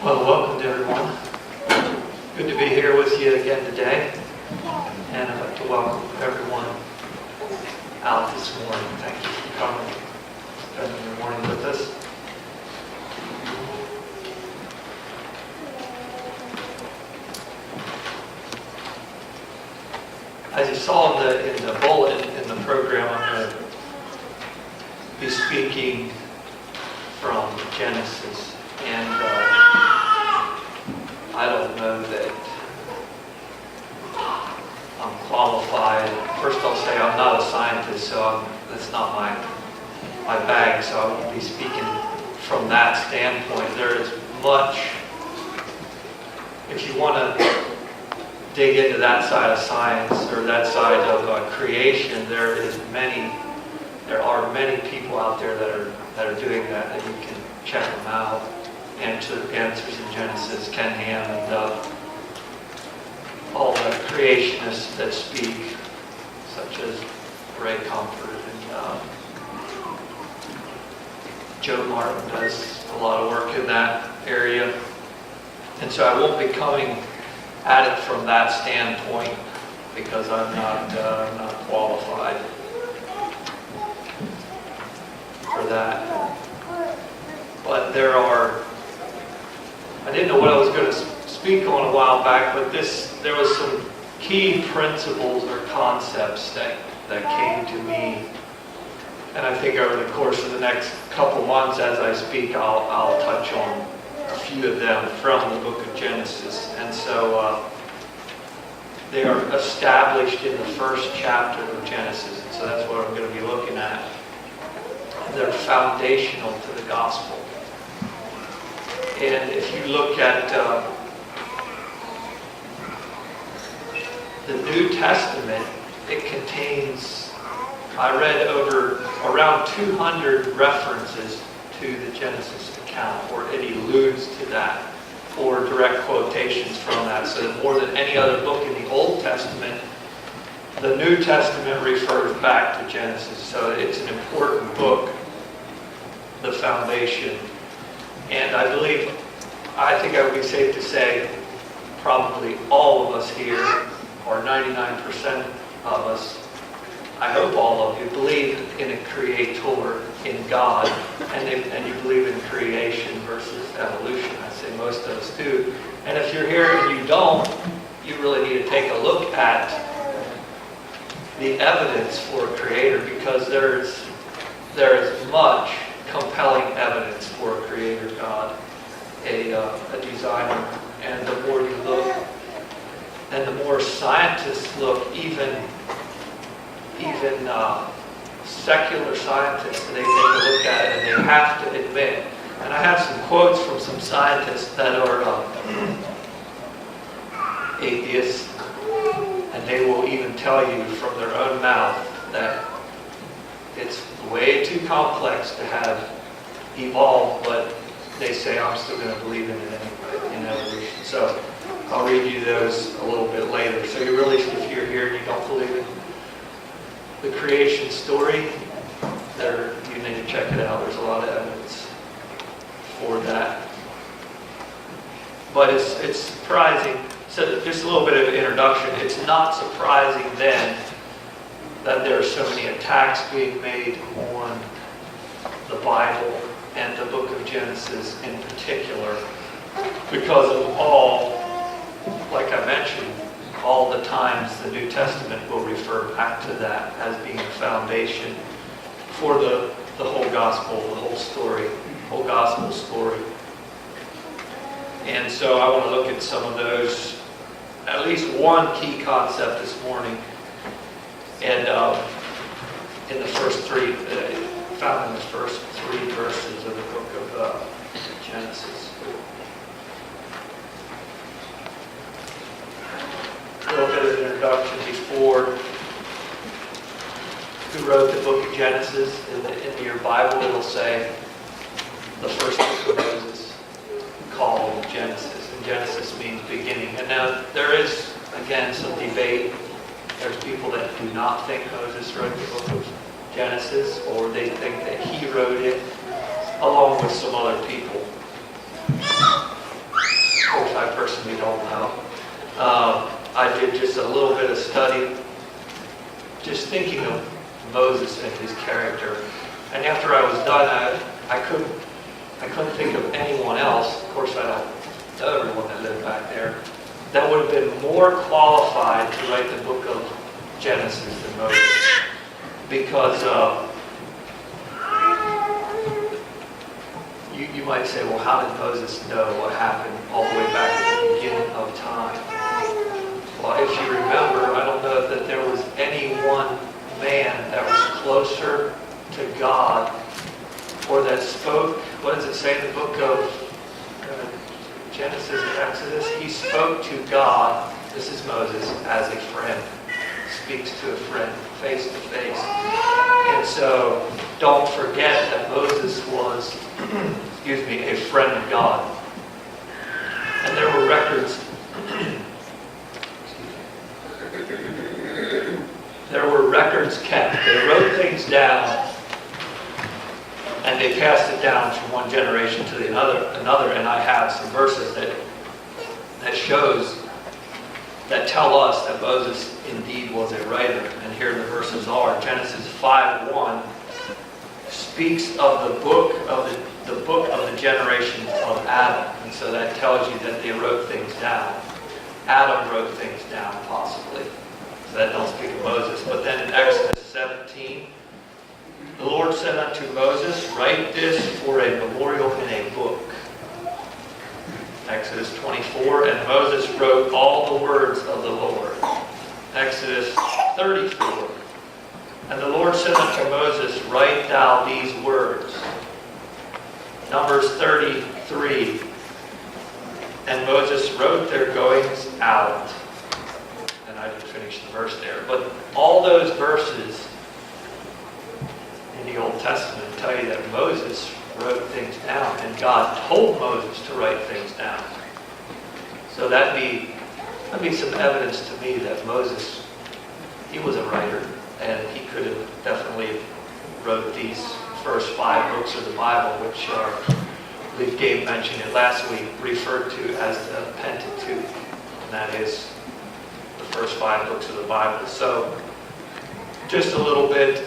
Well, welcome to everyone. Good to be here with you again today. And I'd like to welcome everyone out this morning. Thank you for coming, spending your morning with us. As you saw in the bulletin in the program, I'm going to be speaking from Genesis. And I don't know that I'm qualified. First I'll say I'm not a scientist, so that's not my bag, so I won't be speaking from that standpoint. There is much, if you want to dig into that side of science or that side of creation, there are many people out there that are doing that you can check them out. Answers in Genesis, Ken Ham, and all the creationists that speak, such as Ray Comfort and Joe Martin does a lot of work in that area. And so I won't be coming at it from that standpoint because I'm not qualified for that. But I didn't know what I was going to speak on a while back, but there was some key principles or concepts that came to me. And I think over the course of the next couple months as I speak, I'll touch on a few of them from the book of Genesis. And so they are established in the first chapter of Genesis. And so that's what I'm going to be looking at. They're foundational to the gospel. And if you look at the New Testament, it contains, I read around 200 references to the Genesis account, or it alludes to that, or direct quotations from that. So more than any other book in the Old Testament, the New Testament refers back to Genesis. So it's an important book, the foundation. And I think I would be safe to say probably all of us here, or 99% of us, I hope all of you, believe in a creator, in God, and you believe in creation versus evolution. I say most of us do. And if you're here and you don't, you really need to take a look at the evidence for a creator, because there is much compelling evidence for a creator God, a designer. And the more you look, and the more scientists look, even secular scientists, they take a look at it and they have to admit, and I have some quotes from some scientists that are atheists, and they will even tell you from their own mouth that it's way too complex to have evolved, but they say I'm still going to believe in it anyway, in evolution. So I'll read you those a little bit later. So you really, if you're here and you don't believe in the creation story, you need to check it out. There's a lot of evidence for that. But it's surprising. So just a little bit of an introduction. It's not surprising then that there are so many attacks being made on the Bible and the book of Genesis in particular, because of all, like I mentioned, all the times the New Testament will refer back to that as being a foundation for the whole gospel, the whole story, whole gospel story. And so I want to look at some of those, at least one key concept this morning. And in the first three, found in the first three verses of the book of Genesis. A little bit of an introduction before who wrote the book of Genesis. In your Bible, it'll say the first book of Moses, called Genesis. And Genesis means beginning. And now there is, again, some debate. There's people that do not think Moses wrote the book of Genesis, or they think that he wrote it along with some other people. person we don't know. I did just a little bit of study, just thinking of Moses and his character. And after I was done, I couldn't think of anyone else. Of course, I don't know everyone that lived back there, that would have been more qualified to write the book of Genesis than Moses. Because you might say, well, how did Moses know what happened all the way back at the beginning of time? Well, if you remember, I don't know that there was any one man that was closer to God or that spoke, what does it say in the book of Genesis and Exodus? He spoke to God, this is Moses, as a friend. Speaks to a friend face to face. And so don't forget that Moses was, a friend of God. And there were records, kept. They wrote things down and they passed it down from one generation to another, and I have some verses that tell us that Moses indeed was a writer. And here the verses are. Genesis 5:1 speaks of the book of the generation of Adam. And so that tells you that they wrote things down. Adam wrote things down, possibly. So that don't speak of Moses. But then in Exodus 17, the Lord said unto Moses, write this for a memorial in a book. Exodus 24, and Moses wrote all the words of the Lord. Exodus 34, and the Lord said unto Moses, write thou these words. Numbers 33, and Moses wrote their goings out. And I didn't finish the verse there. But all those verses in the Old Testament tell you that Moses wrote things down, and God told Moses to write things down. So that'd be some evidence to me that Moses, he was a writer, and he could have definitely wrote these first 5 books of the Bible, which are, I believe Gabe mentioned it last week, referred to as the Pentateuch, and that is the first 5 books of the Bible. So just a little bit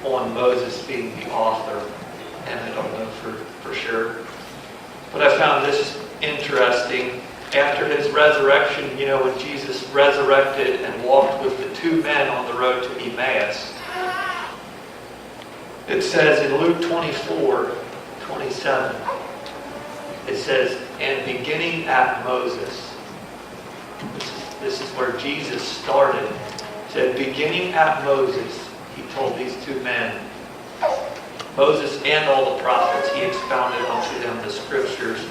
on Moses being the author, and I don't know for sure. But I found this interesting. After his resurrection, when Jesus resurrected and walked with the 2 men on the road to Emmaus, it says in Luke 24:27, it says, and beginning at Moses, this is where Jesus started. It said, beginning at Moses, he told these 2 men, Moses and all the prophets, he expounded unto them the scriptures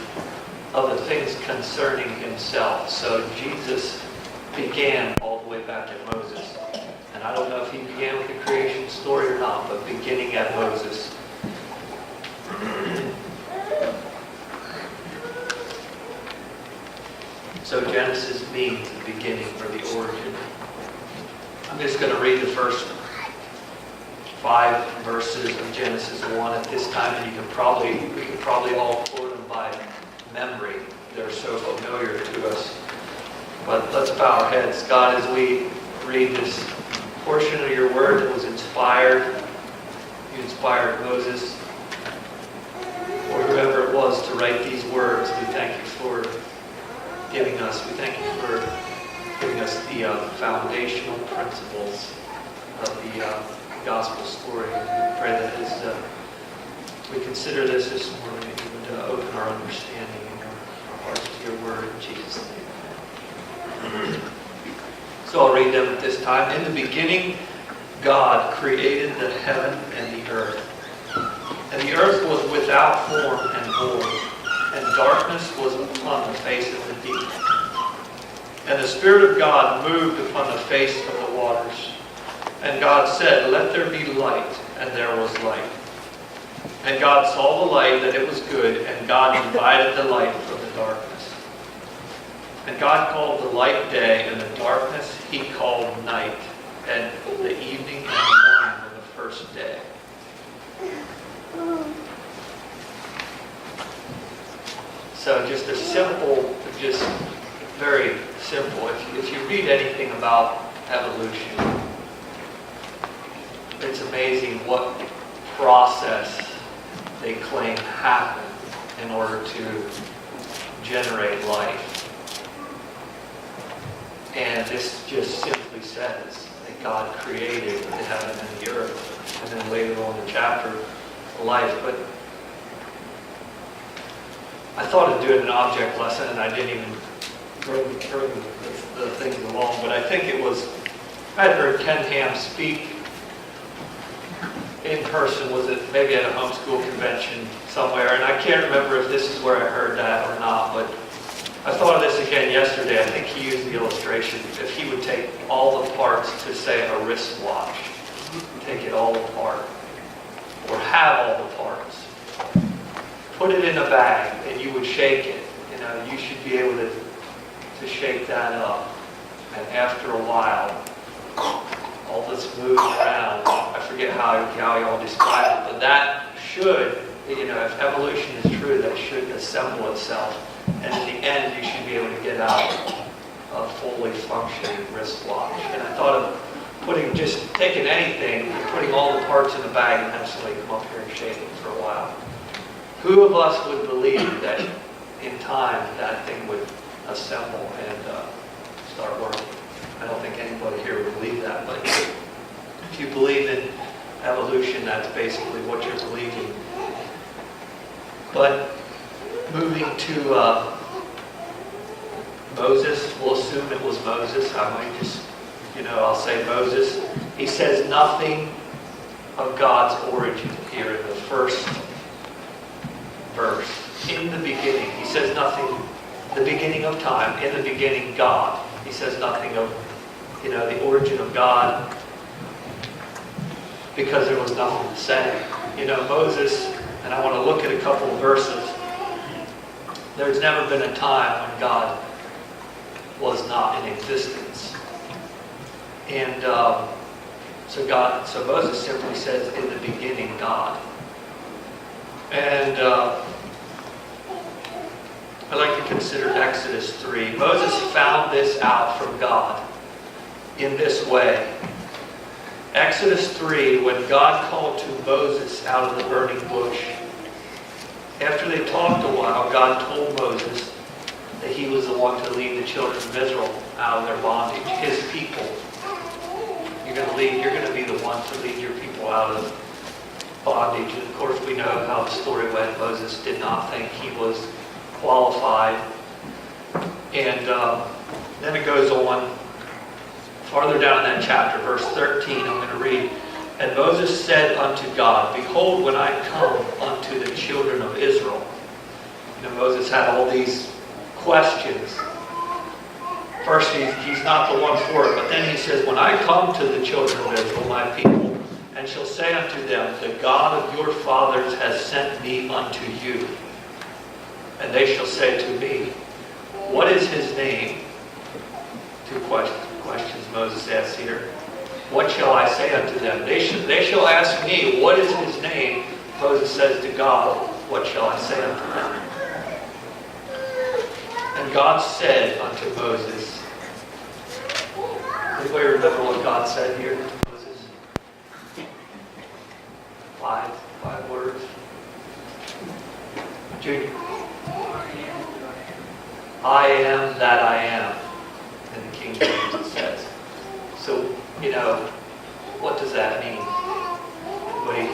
of the things concerning himself. So Jesus began all the way back at Moses. And I don't know if he began with the creation story or not, but beginning at Moses. So Genesis means the beginning or the origin. I'm just going to read the first 5 verses of Genesis 1 at this time, and we could probably all quote them by memory. They're so familiar to us. But let's bow our heads. God, as we read this portion of your word that was inspired, you inspired Moses, or whoever it was to write these words, we thank you for giving us the foundational principles of the gospel story. We pray that as we consider this morning, that you would open our understanding and our hearts to your word in Jesus' name. So I'll read them at this time. In the beginning, God created the heaven and the earth. And the earth was without form and void, and darkness was upon the face of the deep. And the Spirit of God moved upon the face of the waters. And God said, let there be light, and there was light. And God saw the light, that it was good, and God divided the light from the darkness. And God called the light day, and the darkness he called night. And the evening and the morning were the first day. So just a simple, just very simple. If you read anything about evolution, it's amazing what process they claim happened in order to generate life. And this just simply says that God created the heaven and the earth. And then later on in the chapter, life. But I thought of doing an object lesson, and I didn't even bring the things along. But I think it was, I had heard Ken Ham speak in person. Was it maybe at a homeschool convention somewhere? And I can't remember if this is where I heard that or not, but I thought of this again yesterday. I think he used the illustration. If he would take all the parts to, say, a wristwatch, take it all apart, or have all the parts, put it in a bag, and you would shake it. You know, you should be able to shake that up. And after a while, all this moves around. I forget how y'all describe it, but that should, you know, if evolution is true, that should assemble itself. And in the end, you should be able to get out a fully functioning wristwatch. And I thought of taking anything and putting all the parts in a bag and have somebody come up here and shake it for a while. Who of us would believe that in time that thing would assemble and start working? I don't think anybody here would believe that, but if you believe in evolution, that's basically what you're believing. But moving to Moses, we'll assume it was Moses. I might just, I'll say Moses. He says nothing of God's origin here in the first verse. In the beginning, he says nothing, the beginning of time, in the beginning, God. He says nothing of, the origin of God, because there was nothing to say. Moses, and I want to look at a couple of verses. There's never been a time when God was not in existence. And so Moses simply says, in the beginning, God. And I like to consider Exodus 3. Moses found this out from God in this way. Exodus 3, when God called to Moses out of the burning bush, after they talked a while, God told Moses that he was the one to lead the children of Israel out of their bondage, his people. You're going to be the one to lead your people out of bondage. And of course, we know how the story went. Moses did not think he was qualified. And then it goes on farther down in that chapter, verse 13, I'm going to read. And Moses said unto God, behold, when I come unto the children of Israel. Moses had all these questions. First, he's not the one for it, but then he says, when I come to the children of Israel, my people, and shall say unto them, the God of your fathers has sent me unto you. And they shall say to me, what is his name? Two questions Moses asks here. What shall I say unto them? They shall ask me, what is his name? Moses says to God, what shall I say unto them? And God said unto Moses, anybody remember what God said here to Moses? Five words. Junior. I am that I am. In the King James it says. So, what does that mean? Wait,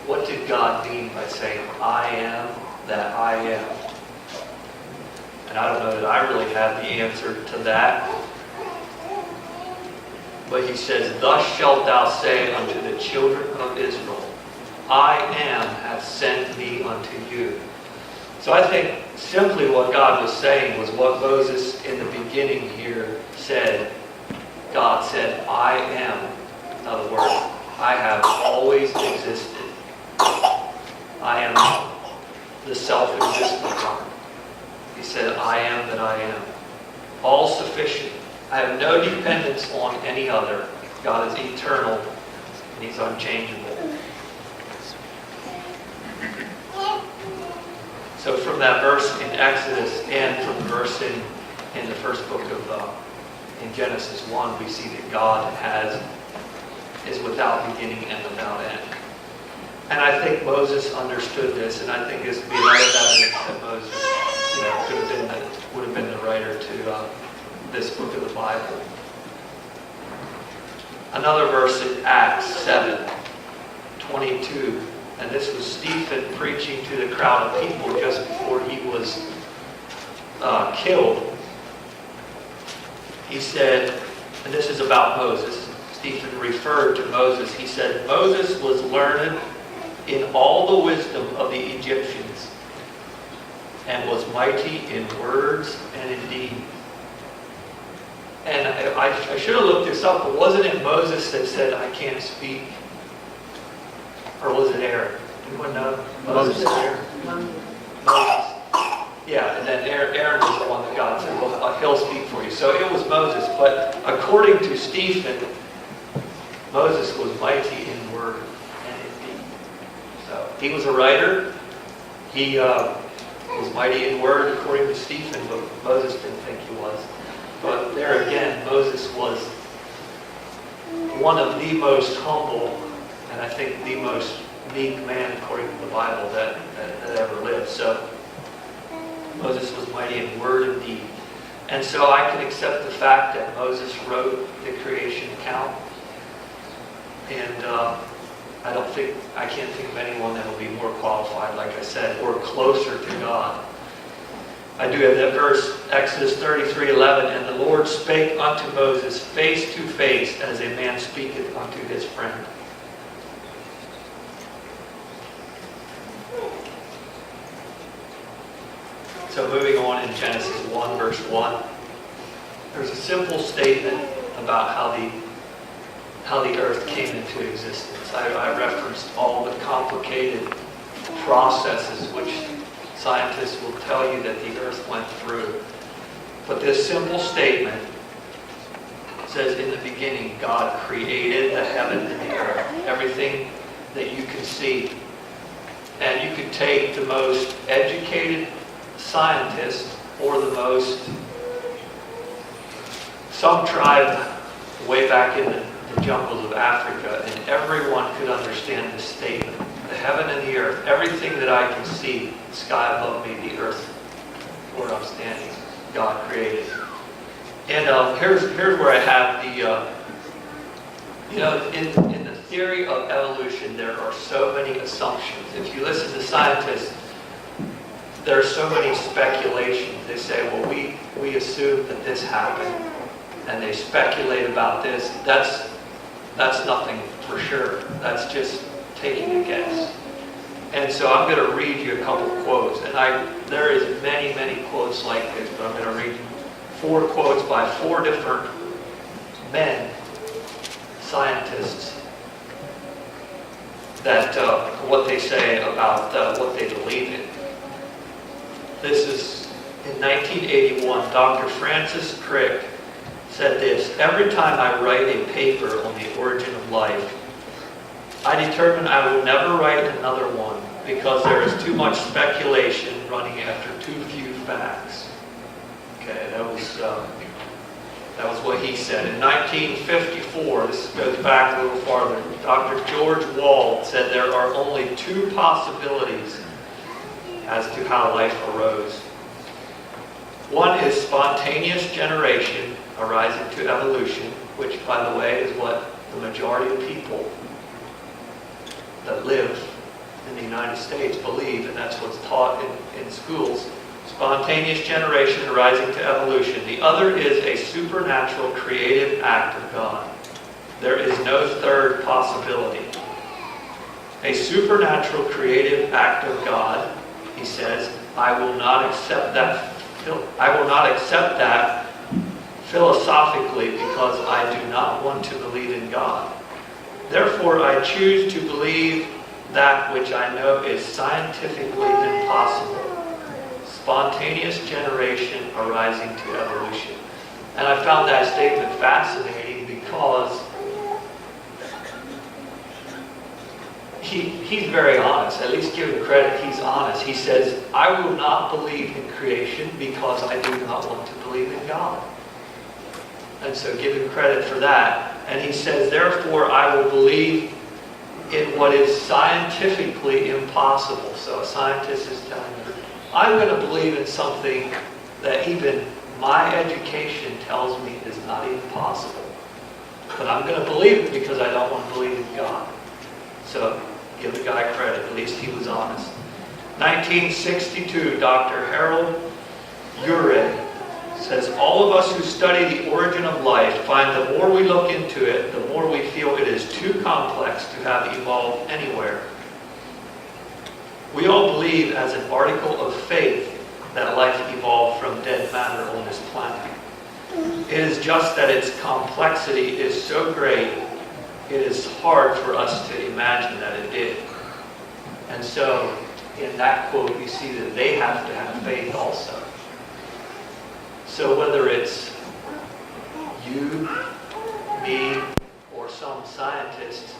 what did God mean by saying, I am that I am? And I don't know that I really have the answer to that. But he says, thus shalt thou say unto the children of Israel, I am hath sent me unto you. So I think simply what God was saying was what Moses in the beginning here said. God said, I am. In other words, I have always existed. I am the self-existent God. He said, I am that I am. All sufficient. I have no dependence on any other. God is eternal and he's unchangeable. So from that verse in Exodus and from the verse in the first book of in Genesis 1, we see that God is without beginning and without end. And I think Moses understood this, and I think this would be another evidence that Moses, would have been the writer to this book of the Bible. Another verse in Acts 7:22, and this was Stephen preaching to the crowd of people just before he was killed. He said, and this is about Moses, Stephen referred to Moses. He said, Moses was learned in all the wisdom of the Egyptians and was mighty in words and in deed. And I should have looked this up, but wasn't it Moses that said, I can't speak? Or was it Aaron? Anyone know? Moses. Aaron? Moses. Yeah, and then Aaron was the one that God said, well, he'll speak for you. So it was Moses. But according to Stephen, Moses was mighty in word and in deed. So he was a writer. He was mighty in word according to Stephen, but Moses didn't think he was. But there again, Moses was one of the most humble, and I think the most meek man according to the Bible that ever lived. So Moses was mighty in word and deed. And so I can accept the fact that Moses wrote the creation account. And I can't think of anyone that will be more qualified, like I said, or closer to God. I do have that verse, Exodus 33:11, and the Lord spake unto Moses face to face, as a man speaketh unto his friend. So moving on in Genesis 1, verse 1, there's a simple statement about how the earth came into existence. I referenced all the complicated processes which scientists will tell you that the earth went through. But this simple statement says, in the beginning, God created the heaven and the earth, everything that you can see. And you could take the most educated scientist or some tribe way back in the jungles of Africa, and everyone could understand this statement. The heaven and the earth, everything that I can see, the sky above me, the earth where I'm standing, God created. And here's where I have in the theory of evolution, there are so many assumptions. If you listen to scientists, there are so many speculations. They say, well, we assume that this happened, and they speculate about this. That's nothing for sure. That's just taking a guess. And so I'm going to read you a couple quotes. And there is many, many quotes like this, but I'm going to read 4 quotes by 4 different men, scientists, that what they say about what they believe in. This is in 1981. Dr. Francis Crick said this: every time I write a paper on the origin of life, I determine I will never write another one because there is too much speculation running after too few facts. Okay, that was what he said. In 1954, this goes back a little farther, Dr. George Wald said there are only 2 possibilities as to how life arose. One is spontaneous generation arising to evolution, which, by the way, is what the majority of people that live in the United States believe, and that's what's taught in schools. Spontaneous generation arising to evolution. The other is a supernatural creative act of God. There is no third possibility. A supernatural creative act of God, he says, I will not accept that philosophically because I do not want to believe in God. Therefore, I choose to believe that which I know is scientifically impossible. Spontaneous generation arising to evolution. And I found that statement fascinating because he's very honest. At least give him credit, he's honest. He says, I will not believe in creation because I do not want to believe in God. And so give him credit for that. And he says, therefore, I will believe in what is scientifically impossible. So a scientist is telling you, I'm going to believe in something that even my education tells me is not even possible. But I'm going to believe it because I don't want to believe in God. So give the guy credit. At least he was honest. 1962, Dr. Harold Urey says, all of us who study the origin of life find the more we look into it, the more we feel it is too complex to have evolved anywhere. We all believe as an article of faith that life evolved from dead matter on this planet. It is just that its complexity is so great, it is hard for us to imagine that it did. And so, in that quote, you see that they have to have faith also. So whether it's you, me, or some scientists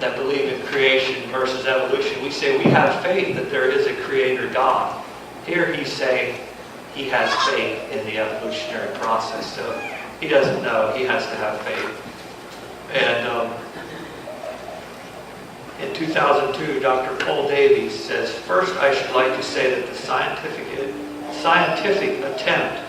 that believe in creation versus evolution, we say we have faith that there is a creator God. Here he's saying he has faith in the evolutionary process. So he doesn't know, he has to have faith. And in 2002, Dr. Paul Davies says, first I should like to say that the scientific attempt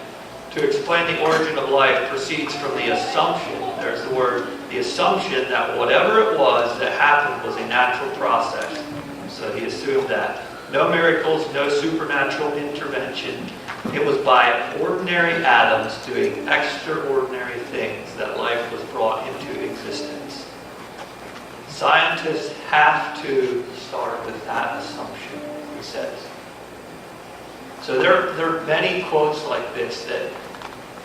to explain the origin of life proceeds from the assumption, there's the word, the assumption that whatever it was that happened was a natural process. So he assumed that. No miracles, no supernatural intervention. It was by ordinary atoms doing extraordinary things that life was brought into existence. Scientists have to start with that assumption, he says. So there are many quotes like this that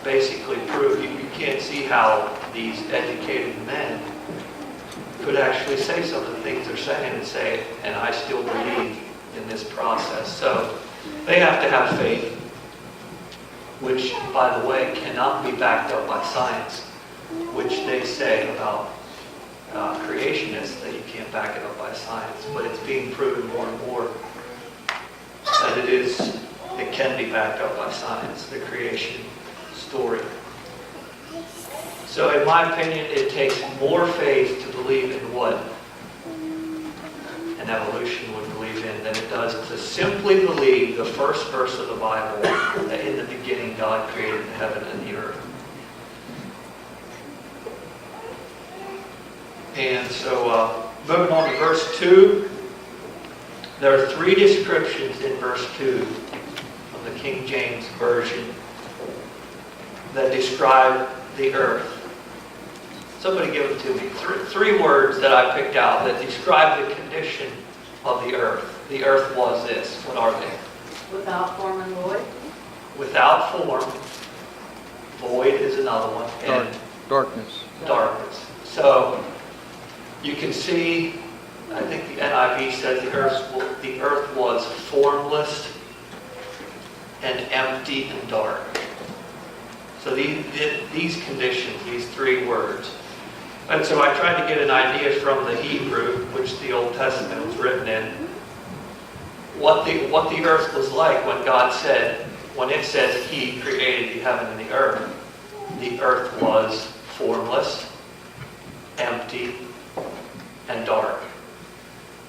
basically prove you can't see how these educated men could actually say some of the things they're saying and say, and I still believe in this process. So they have to have faith, which, by the way, cannot be backed up by science, which they say about creationists, that you can't back it up by science. But it's being proven more and more that it can be backed up by science, the creation story. So in my opinion, it takes more faith to believe in what an evolution would believe in than it does to simply believe the first verse of the Bible, that in the beginning God created the heaven and the earth. And so moving on to verse 2, there are 3 descriptions in verse 2 of the King James Version that describe the earth. Somebody give it to me. 3 words that I picked out that describe the condition of the earth. The earth was this. What are they? Without form and void. Without form. Void is another one. And darkness. Darkness. So you can see, I think the NIV says the earth was formless and empty and dark. So these conditions, these 3 words. And so I tried to get an idea from the Hebrew, which the Old Testament was written in, what the earth was like when God said, when it says He created the heaven and the earth was formless, empty, and dark.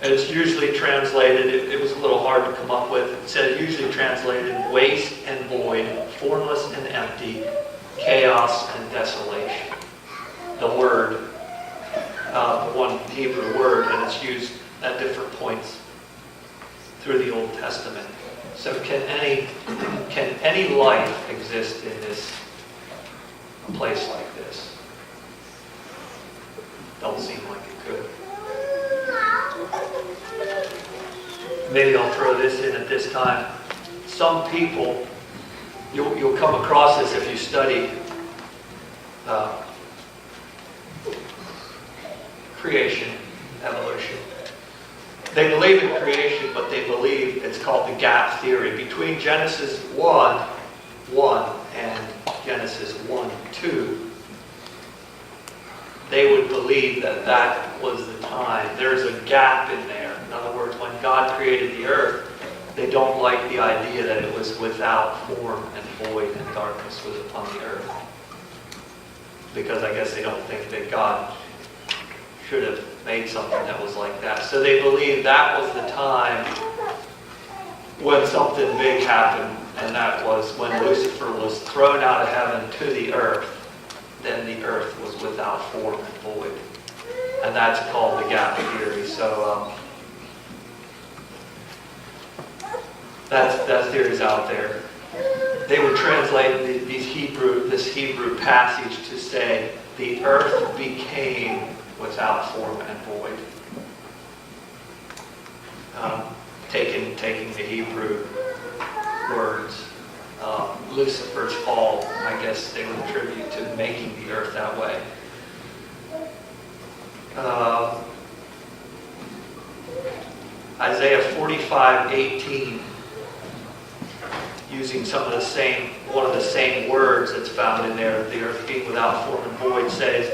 And it's usually translated, it was a little hard to come up with, it said usually translated waste and void, formless and empty, chaos and desolation. The word, the one Hebrew word, and it's used at different points through the Old Testament. So can any life exist in this place like this? Don't seem like it could. Maybe I'll throw this in at this time. Some people, you'll come across this if you study creation, evolution. They believe in creation, but they believe it's called the gap theory. Between Genesis 1:1 and Genesis 1:2, they would believe that that was the time. There's a gap in there. In other words, when God created the earth, they don't like the idea that it was without form and void and darkness was upon the earth. Because I guess they don't think that God should have made something that was like that. So they believe that was the time when something big happened, and that was when Lucifer was thrown out of heaven to the earth. Then the earth was without form and void. And that's called the gap theory. So that theory's out there. They would translate this Hebrew passage to say, the earth became without form and void. Taking the Hebrew words. Lucifer's fall, I guess they would attribute to making the earth that way. Isaiah 45:18, using one of the same words that's found in there, the earth being without form and void, says,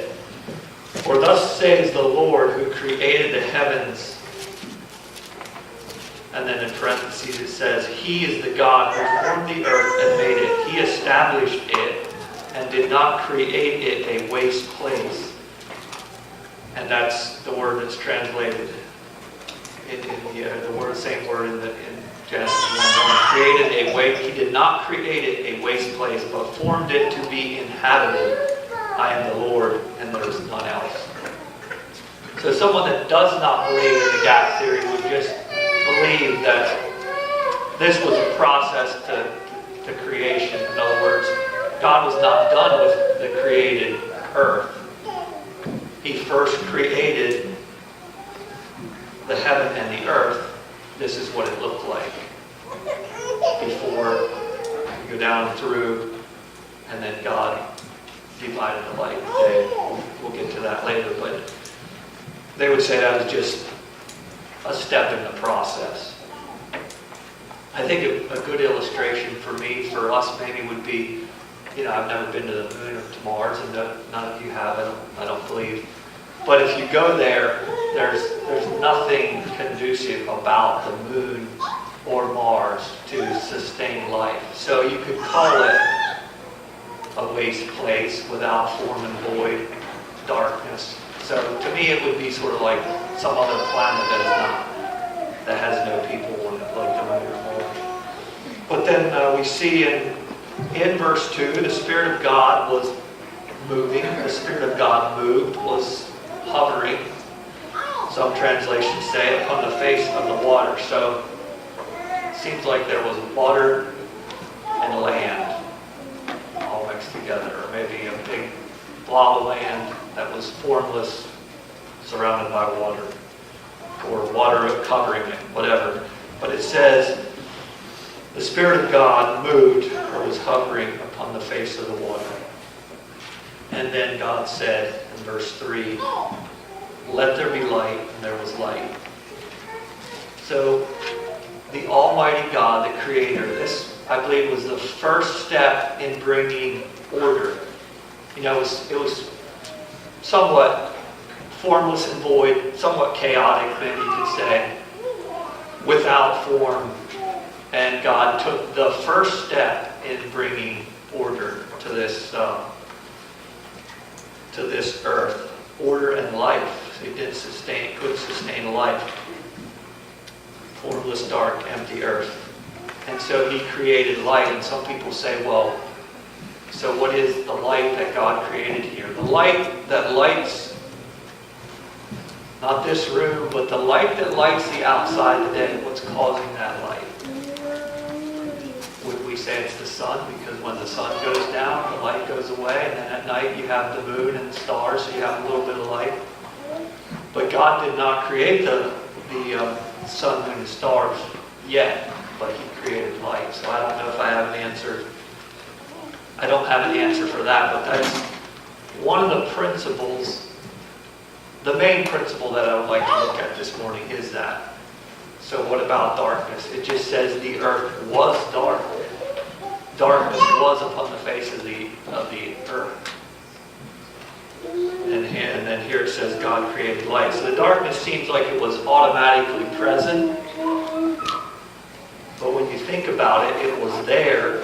"For thus says the Lord who created the heavens." And then in parentheses it says, "He is the God who formed the earth and made it. He established it and did not create it a waste place." And that's the word that's translated same word in Genesis 1:1. He did not create it a waste place, but formed it to be inhabited. I am the Lord, and there is none else. So someone that does not believe in the gap theory would just believe that this was a process to creation. In other words, God was not done with the created earth. He first created the heaven and the earth. This is what it looked like before you go down through, and then God divided the light and day. We'll get to that later, but they would say that was just a step in the process. I think a good illustration for me, for us maybe, would be, I've never been to the moon or to Mars, and none of you have, I don't believe. But if you go there, there's nothing conducive about the moon or Mars to sustain life. So you could call it a waste place without form and void, darkness. So to me it would be sort of like some other planet that has no people on it, like the moon or Mars. But then we see in verse 2, the Spirit of God was moving. The Spirit of God moved, was hovering. Some translations say upon the face of the water. So it seems like there was water and land all mixed together, or maybe a big blob of land that was formless, surrounded by water, or water covering it, whatever. But it says the Spirit of God moved, or was hovering upon the face of the water. And then God said in verse 3, "Let there be light," and there was light. So the Almighty God, the Creator, this, I believe, was the first step in bringing order. It was somewhat formless and void, somewhat chaotic, maybe you could say, without form. And God took the first step in bringing order to this earth, order and life. It could sustain life. Formless, dark, empty earth. And so He created light. And some people say, well, so what is the light that God created here? The light that lights, not this room, but the light that lights the outside today, what's causing that light? Would we say it's the sun? Because when the sun goes down, the light goes away, and then at night you have the moon and the stars, so you have a little bit of light. But God did not create the sun, moon, and stars yet, but He created light. So I don't know if I have an answer. I don't have an answer for that, but that's one of the principles. The main principle that I would like to look at this morning is that. So what about darkness? It just says the earth was dark. Darkness was upon the face of the earth. And And then here it says God created light. So the darkness seems like it was automatically present. But when you think about it, it was there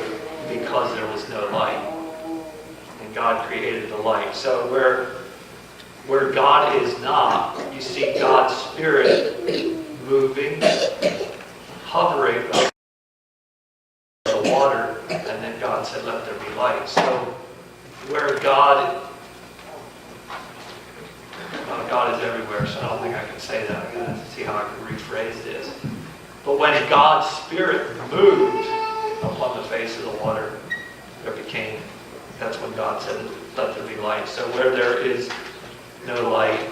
because there was no light. And God created the light. So where God is not, you see God's Spirit moving, hovering over the water, and then God said, let there be light. So where God is everywhere, so I don't think I can say that. I'm going to have to see how I can rephrase this. But when God's Spirit moved upon the face of the water, that's when God said, let there be light. So where there is no light,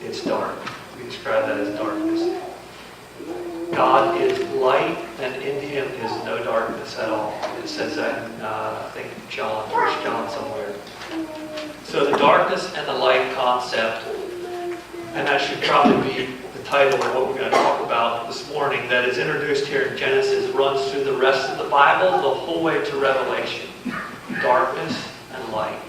it's dark. We describe that as darkness. God is light, and in Him is no darkness at all. It says that in, I think, John, 1 John somewhere. So the darkness and the light concept, and that should probably be the title of what we're going to talk about this morning, that is introduced here in Genesis, runs through the rest of the Bible, the whole way to Revelation. Darkness and light.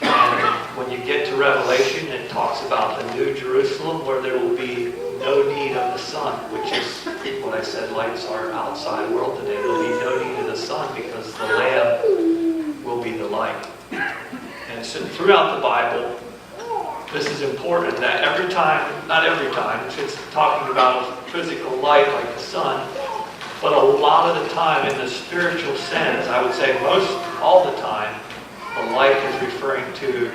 And when you get to Revelation, it talks about the New Jerusalem, where there will be no need of the sun, which is what I said lights are outside world today. There will be no need of the sun because the Lamb will be the light. And so throughout the Bible, this is important that every time, not every time, if it's talking about a physical light like the sun, but a lot of the time in the spiritual sense, I would say all the time, the light is referring to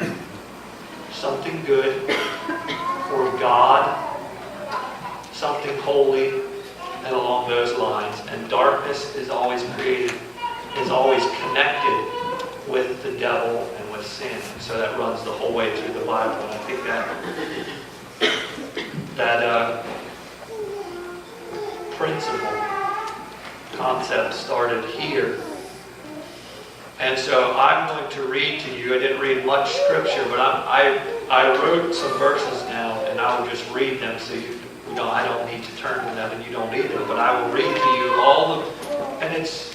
something good or God, something holy, and along those lines. And darkness is always connected with the devil and with sin. So that runs the whole way through the Bible. And I think that concept started here. And so I'm going to read to you. I didn't read much scripture, but I wrote some verses down, and I will just read them so I don't need to turn to them, and you don't either. But I will read to you it's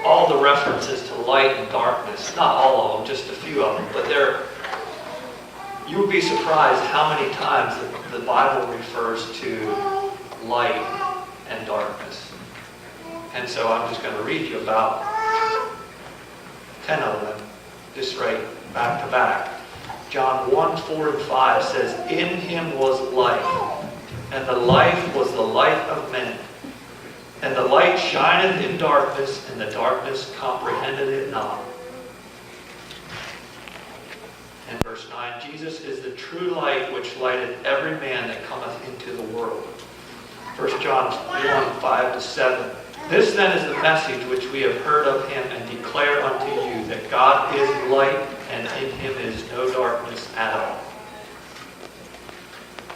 all the references to light and darkness. Not all of them, just a few of them. But you would be surprised how many times the Bible refers to light and darkness. And so I'm just going to read you about 10 of them, just right back to back. John 1, 4, and 5 says, in Him was life, and the life was the light of men. And the light shineth in darkness, and the darkness comprehended it not. And verse 9, Jesus is the true light which lighteth every man that cometh into the world. 1 John 1, 5 to 7. This then is the message which we have heard of Him and declare unto you, that God is light, and in Him is no darkness at all.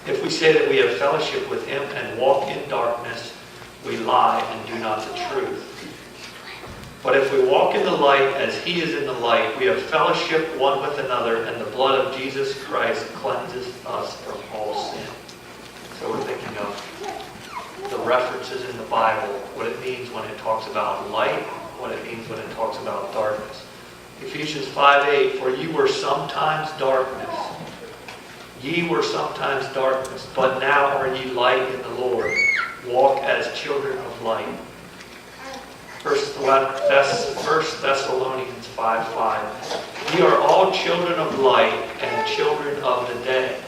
If we say that we have fellowship with Him and walk in darkness, we lie and do not the truth. But if we walk in the light as He is in the light, we have fellowship one with another, and the blood of Jesus Christ cleanses us from all sin. So we're thinking of the references in the Bible, what it means when it talks about light, what it means when it talks about darkness. Ephesians 5:8, for you were sometimes darkness. Ye were sometimes darkness, but now are ye light in the Lord. Walk as children of light. 1 Thessalonians 5:5. Ye are all children of light and children of the day.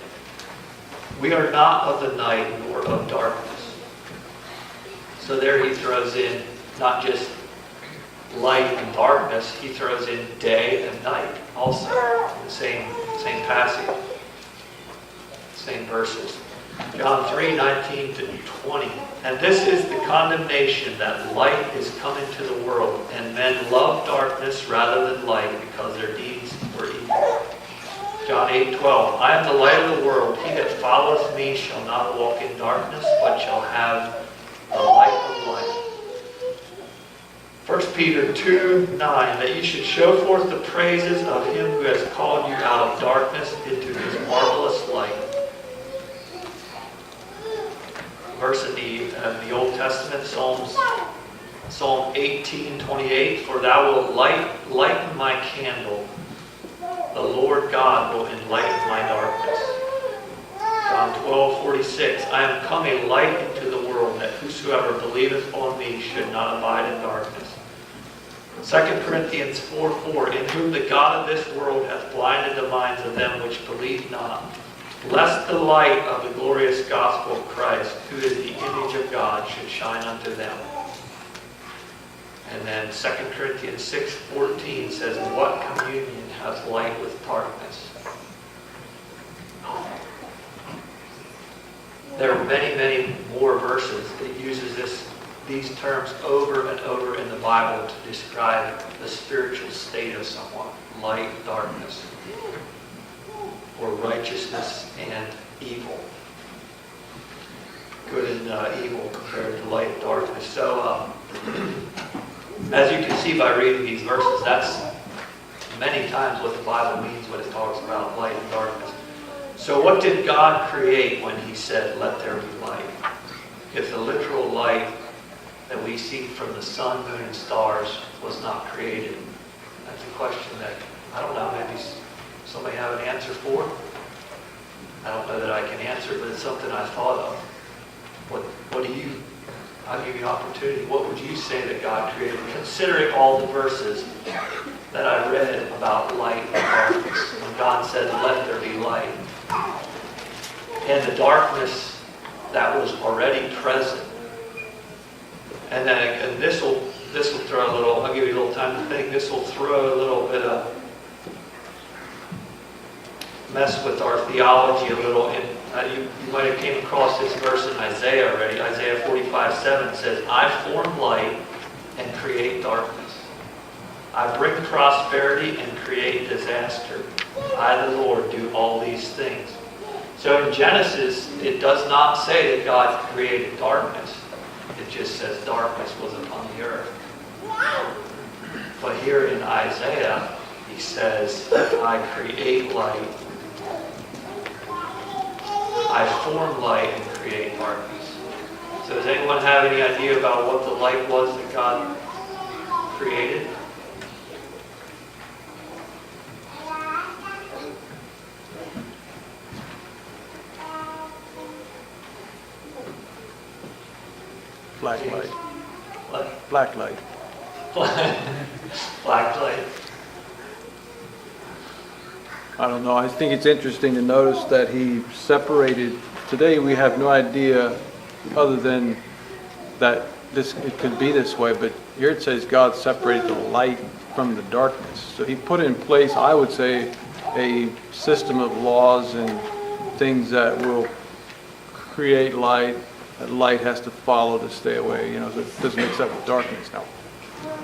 We are not of the night nor of darkness. So there he throws in not just light and darkness, he throws in day and night also in the same passage, same verses. John 3:19 to 20. And this is the condemnation, that light is come into the world, and men love darkness rather than light, because their deeds were evil. John 8:12. I am the light of the world. He that followeth me shall not walk in darkness, but shall have the light of life. 1 Peter 2:9, that you should show forth the praises of Him who has called you out of darkness into His marvelous light. Verse in the Old Testament, Psalm 18:28, for thou wilt lighten my candle. the Lord God will enlighten my darkness. John 12:46, I am come a light into the world, that whosoever believeth on me should not abide in darkness. 2 Corinthians 4:4, in whom the God of this world hath blinded the minds of them which believe not, lest the light of the glorious gospel of Christ, who is the image of God, should shine unto them. And then 2 Corinthians 6:14 says, what communion has light with darkness? There are many, many more verses that uses these terms over and over in the Bible to describe the spiritual state of someone. Light, darkness, or righteousness and evil. Good and evil compared to light and darkness. So, as you can see by reading these verses, that's many times what the Bible means when it talks about light and darkness. So what did God create when he said, let there be light? If the literal light that we see from the sun, moon, and stars was not created, that's a question that, I don't know, maybe somebody have an answer for? I don't know that I can answer, but it's something I thought of. What do you, I'll give you an opportunity, what would you say that God created? Considering all the verses that I read about light and darkness, when God said, let there be light. And the darkness that was already present. And then this will throw a little, I'll give you a little time to think, this will throw a little bit of mess with our theology a little. And you might have came across this verse in Isaiah already. Isaiah 45:7 says, I form light and create darkness. I bring prosperity and create disaster. I, the Lord, do all these things. So in Genesis, it does not say that God created darkness. It just says darkness was upon the earth. But here in Isaiah, he says, I create light. I form light and create darkness. So does anyone have any idea about what the light was that God created? Black light. What? Black light. Black light. I don't know. I think it's interesting to notice that he separated. Today we have no idea other than that it could be this way, but here it says God separated the light from the darkness. So he put in place, I would say, a system of laws and things that will create light. That light has to follow to stay away, so it doesn't mix up with darkness. Now,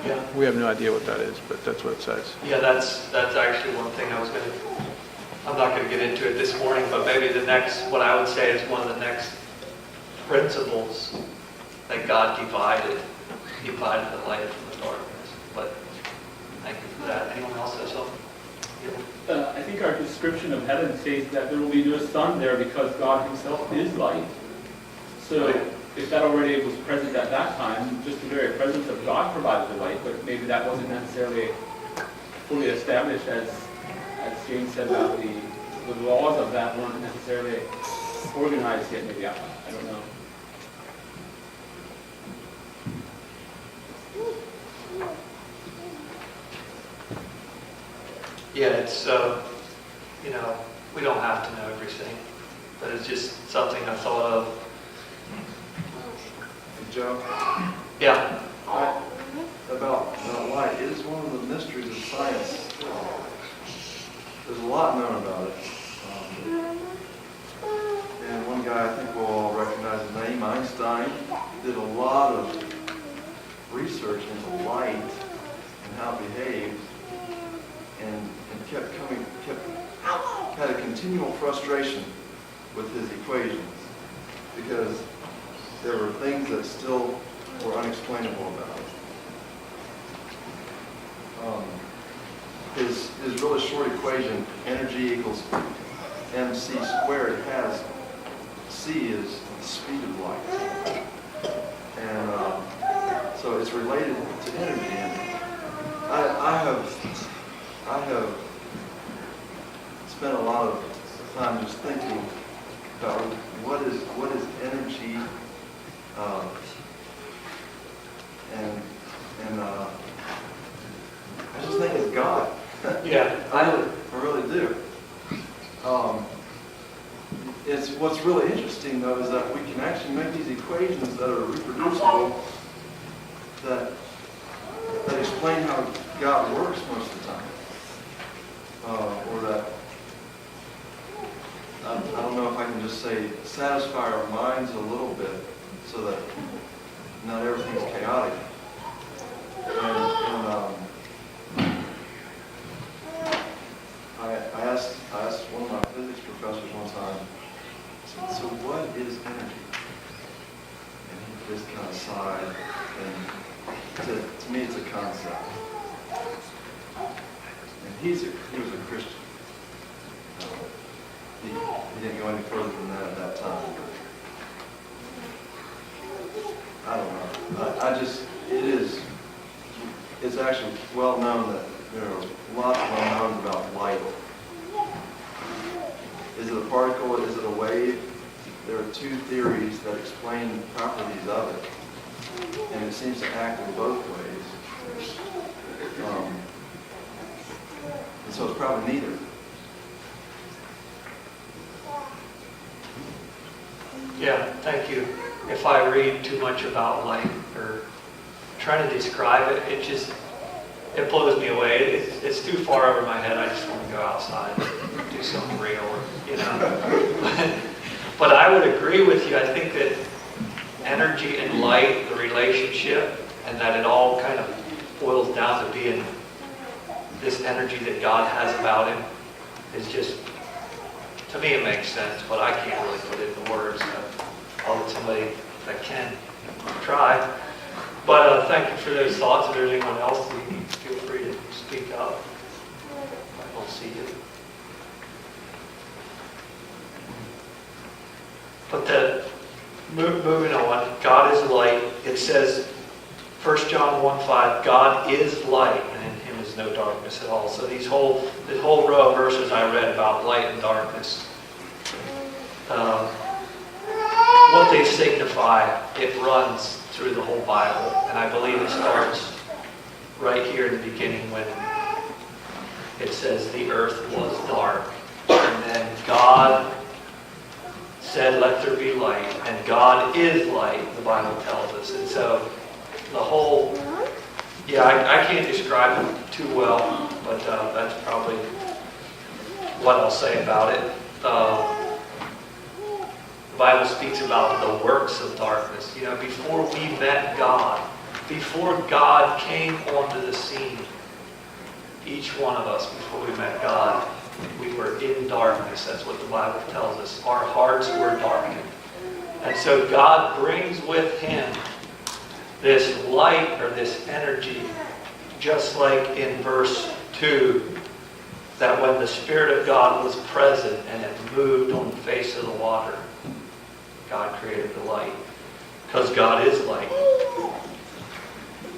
Yeah. we have no idea what that is, but that's what it says. Yeah, that's actually one thing I'm not going to get into it this morning, but maybe what I would say is one of the next principles that God divided the light from the darkness. But thank you for that. Anyone else have something? I think our description of heaven says that there will be no sun there because God himself is light. So if that already was present at that time, just the very presence of God provided the light, but maybe that wasn't necessarily fully established, as James said, about the laws of that weren't necessarily organized yet. Maybe I don't know. Yeah, it's we don't have to know everything, but it's just something I thought of. Joe, Yeah. about light, it is one of the mysteries of science. There's a lot known about it. And one guy, I think we'll all recognize his name, Einstein, did a lot of research into light and how it behaves, and had a continual frustration with his equations, because there were things that still were unexplainable about it. His really short equation, energy equals mc squared, has c is the speed of light, and so it's related to energy. And I have spent a lot of time just thinking about what is energy, and I just think it's God. Yeah, I really do. It's what's really interesting though is that we can actually make these equations that are reproducible that explain how God works most of the time, or that I don't know if I can just say satisfy our minds a little bit so that not everything's chaotic. I asked one of my physics professors one time, I said, so what is energy? And he just kind of sighed, and said, to me it's a concept. And he was a Christian. He didn't go any further than that at that time. I don't know. It's actually well known that there are lots of unknowns about light. Is it a particle? Is it a wave? There are two theories that explain the properties of it. And it seems to act in both ways. And so it's probably neither. yeah, thank you. If I read too much about light or trying to describe it, it blows me away. It's too far over my head. I just want to go outside and do something real, But I would agree with you. I think that energy and light, the relationship, and that it all kind of boils down to being this energy that God has about him is just, to me it makes sense, but I can't really put it into words. So I'll let somebody that can try. But thank you for those thoughts. If there's anyone else, feel free to speak up. I don't see you. But moving on, God is light. It says, 1 John 1:5, God is light, and in him is no darkness at all. So this whole row of verses I read about light and darkness, what they signify, it runs through the whole Bible. And I believe it starts right here in the beginning when it says the earth was dark. And then God said, let there be light. And God is light, the Bible tells us. And so the whole, I can't describe it too well, but that's probably what I'll say about it. The Bible speaks about the works of darkness. Before we met God, before God came onto the scene, each one of us, before we met God, we were in darkness. That's what the Bible tells us. Our hearts were darkened. And so God brings with him this light or this energy, just like in verse 2, that when the Spirit of God was present and it moved on the face of the water, God created the light, because God is light.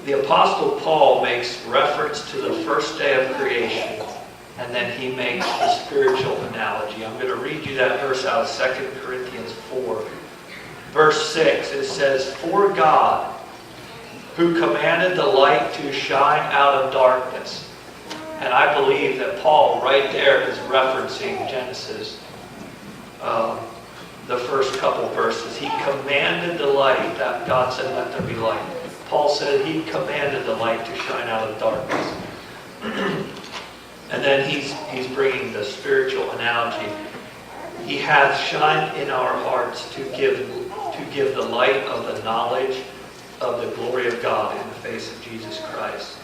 The Apostle Paul makes reference to the first day of creation, and then he makes the spiritual analogy. I'm going to read you that verse out of 2 Corinthians 4. Verse 6, it says, for God, who commanded the light to shine out of darkness. And I believe that Paul right there is referencing Genesis, the first couple verses. He commanded the light, that God said, let there be light. Paul said he commanded the light to shine out of darkness. And then he's bringing the spiritual analogy. He hath shined in our hearts to give the light of the knowledge of the glory of God in the face of Jesus Christ.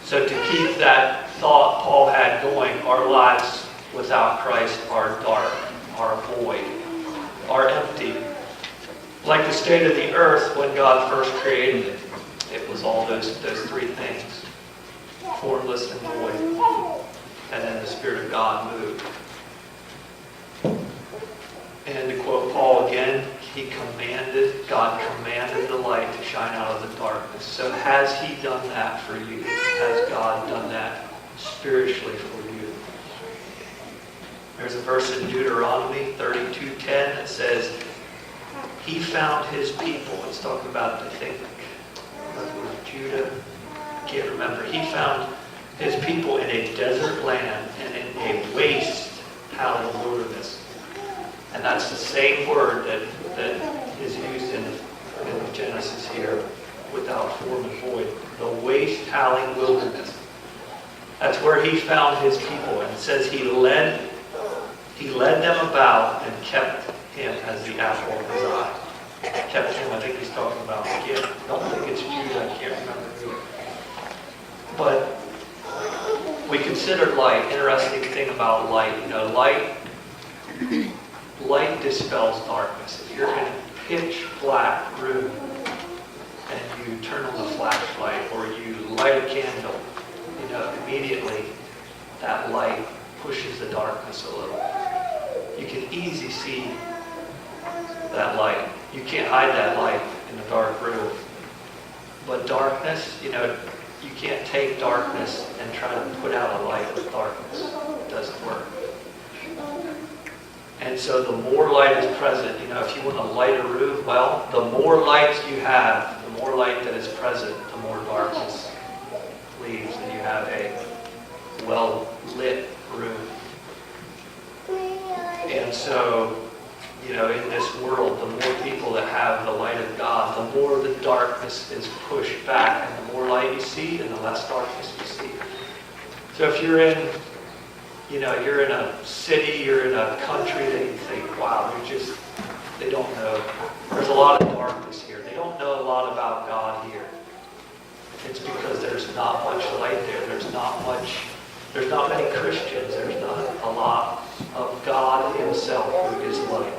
So to keep that thought Paul had going, our lives without Christ are dark, are void, are empty. Like the state of the earth when God first created it. It was all those three things. Formless and void. And then the Spirit of God moved. And to quote Paul again, God commanded the light to shine out of the darkness. So has he done that for you? Has God done that spiritually for you? There's a verse in Deuteronomy 32:10 that says, he found his people. It's talking about, I think, Judah. I can't remember. He found his people in a desert land and in a waste howling wilderness. And that's the same word that is used in Genesis here, without form and void. The waste howling wilderness. That's where he found his people. And it says he led them about and kept him as the apple of his eye. Kept him, I think he's talking about, I don't think it's Judah, I can't remember who. But we considered light. Interesting thing about light, light dispels darkness. If you're in a pitch black room and you turn on the flashlight or you light a candle, immediately that light pushes the darkness a little. You can easily see that light. You can't hide that light in a dark room. But darkness, you can't take darkness and try to put out a light with darkness. It doesn't work. And so the more light is present, if you want to light a room, well, the more lights you have, the more light that is present, the more darkness leaves, and you have a well-lit room. And so, in this world, the more people that have the light of God, the more the darkness is pushed back, and the more light you see, and the less darkness you see. So if you're in, you're in a city, you're in a country that you think, wow, they don't know. There's a lot of darkness here. They don't know a lot about God here. It's because there's not much light there. There's not many Christians. There's not a lot of God himself who is light.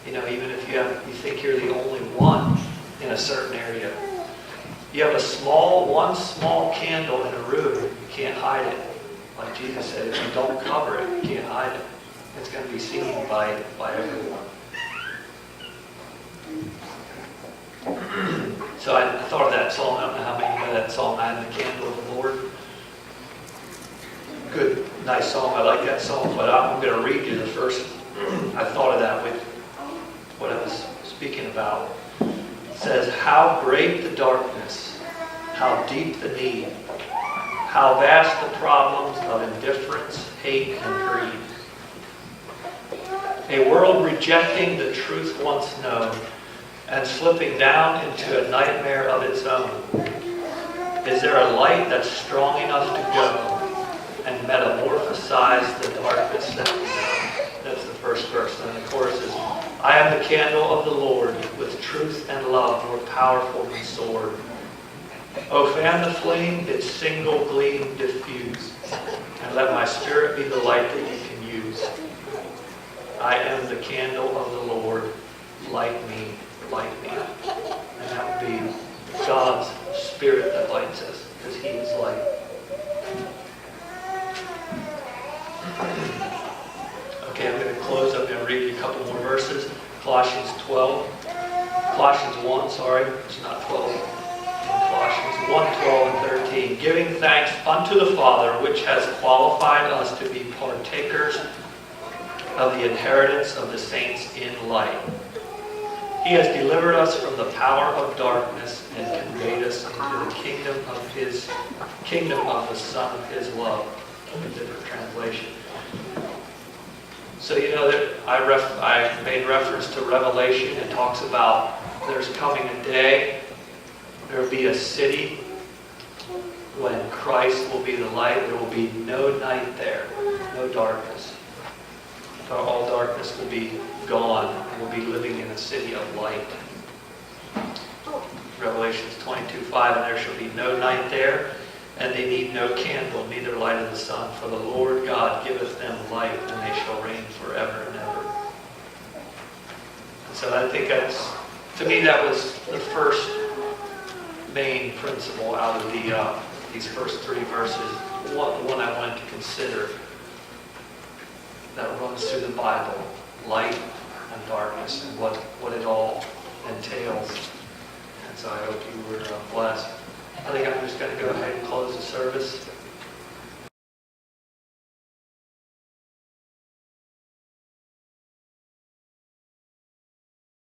Even if you think you're the only one in a certain area, you have one small candle in a room, you can't hide it. Like Jesus said, if you don't cover it, you can't hide it. It's going to be seen by everyone. So I thought of that song. I don't know how many know that song, I Am the Candle of the Lord. Good, nice song. I like that song, but I'm going to read you the first. I thought of that with what I was speaking about. It says, how great the darkness, how deep the need, how vast the problems of indifference, hate, and greed. A world rejecting the truth once known and slipping down into a nightmare of its own. Is there a light that's strong enough to go and metamorphosize the darkness that we know? That's the first verse. And the chorus is, I am the candle of the Lord, with truth and love more powerful than sword. O fan the flame, its single gleam diffuse, and let my spirit be the light that you can use. I am the candle of the Lord, light me, light me. And that would be God's Spirit that lights us, because He is light. Okay, I'm going to close. I'm going to read you a couple more verses. Colossians 1, it's not 12. Colossians 1, 12 and 13. Giving thanks unto the Father, which has qualified us to be partakers of the inheritance of the saints in light. He has delivered us from the power of darkness and conveyed us into the kingdom of the Son of His love. A different translation. So that I made reference to Revelation. It talks about there's coming a day, there will be a city when Christ will be the light. There will be no night there, no darkness. All darkness will be gone, and we'll be living in a city of light. Revelations 22:5, and there shall be no night there, and they need no candle, neither light of the sun, for the Lord God giveth them light, and they shall reign forever and ever. And so I think to me, that was the first main principle out of these first three verses. One I wanted to consider that runs through the Bible, light and darkness, and what it all entails. And so I hope you were blessed. I think I'm just going to go ahead and close the service.